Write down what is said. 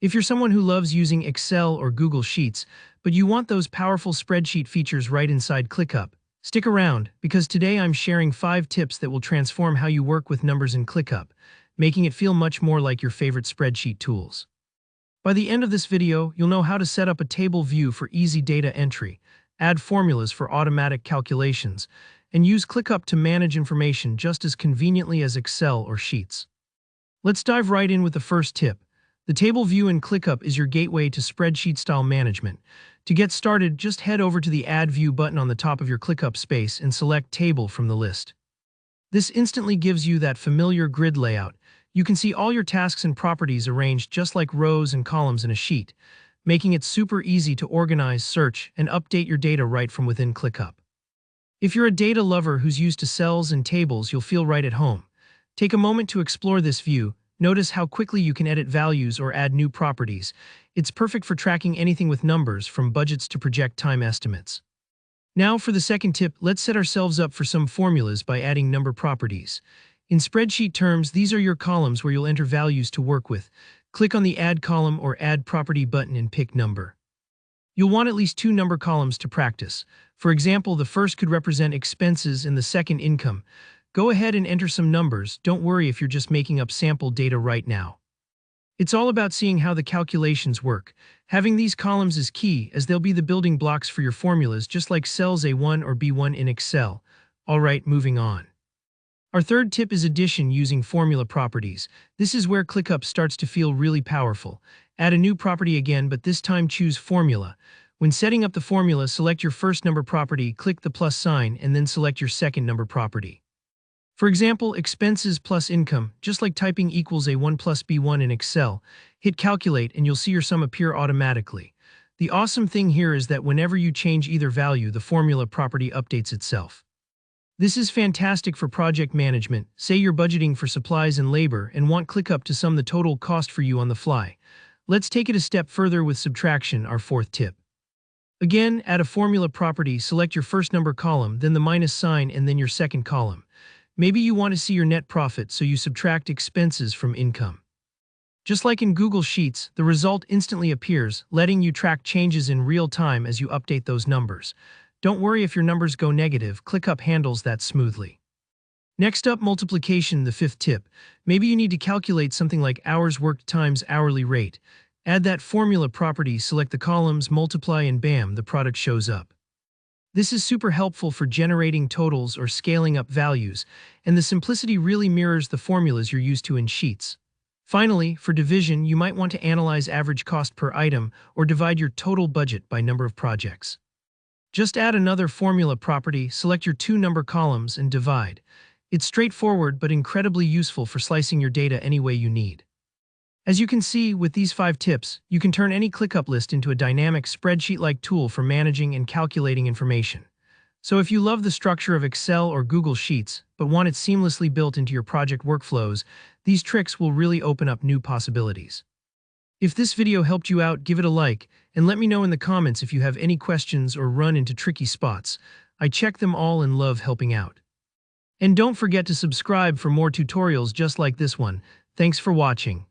If you're someone who loves using Excel or Google Sheets, but you want those powerful spreadsheet features right inside ClickUp, stick around, because today I'm sharing 5 tips that will transform how you work with numbers in ClickUp, making it feel much more like your favorite spreadsheet tools. By the end of this video, you'll know how to set up a table view for easy data entry, add formulas for automatic calculations, and use ClickUp to manage information just as conveniently as Excel or Sheets. Let's dive right in with the first tip. The table view in ClickUp is your gateway to spreadsheet-style management. To get started, just head over to the Add View button on the top of your ClickUp space and select Table from the list. This instantly gives you that familiar grid layout. You can see all your tasks and properties arranged just like rows and columns in a sheet, making it super easy to organize, search, and update your data right from within ClickUp. If you're a data lover who's used to cells and tables, you'll feel right at home. Take a moment to explore this view. Notice how quickly you can edit values or add new properties. It's perfect for tracking anything with numbers, from budgets to project time estimates. Now for the second tip, let's set ourselves up for some formulas by adding number properties. In spreadsheet terms, these are your columns where you'll enter values to work with. Click on the Add Column or Add Property button and pick Number. You'll want at least 2 number columns to practice. For example, the first could represent expenses and the second income. Go ahead and enter some numbers. Don't worry if you're just making up sample data right now. It's all about seeing how the calculations work. Having these columns is key, as they'll be the building blocks for your formulas, just like cells A1 or B1 in Excel. Alright, moving on. Our third tip is addition using formula properties. This is where ClickUp starts to feel really powerful. Add a new property again, but this time choose Formula. When setting up the formula, select your first number property, click the plus sign, and then select your second number property. For example, expenses plus income, just like typing equals A1 plus B1 in Excel. Hit calculate and you'll see your sum appear automatically. The awesome thing here is that whenever you change either value, the formula property updates itself. This is fantastic for project management. Say you're budgeting for supplies and labor and want ClickUp to sum the total cost for you on the fly. Let's take it a step further with subtraction, our fourth tip. Again, add a formula property, select your first number column, then the minus sign, and then your second column. Maybe you want to see your net profit, so you subtract expenses from income. Just like in Google Sheets, the result instantly appears, letting you track changes in real time as you update those numbers. Don't worry if your numbers go negative, ClickUp handles that smoothly. Next up, multiplication, the fifth tip. Maybe you need to calculate something like hours worked times hourly rate. Add that formula property, select the columns, multiply, and bam, the product shows up. This is super helpful for generating totals or scaling up values, and the simplicity really mirrors the formulas you're used to in Sheets. Finally, for division, you might want to analyze average cost per item or divide your total budget by number of projects. Just add another formula property, select your 2 number columns, and divide. It's straightforward but incredibly useful for slicing your data any way you need. As you can see, with these 5 tips, you can turn any ClickUp list into a dynamic spreadsheet-like tool for managing and calculating information. So if you love the structure of Excel or Google Sheets, but want it seamlessly built into your project workflows, these tricks will really open up new possibilities. If this video helped you out, give it a like, and let me know in the comments if you have any questions or run into tricky spots. I check them all and love helping out. And don't forget to subscribe for more tutorials just like this one. Thanks for watching.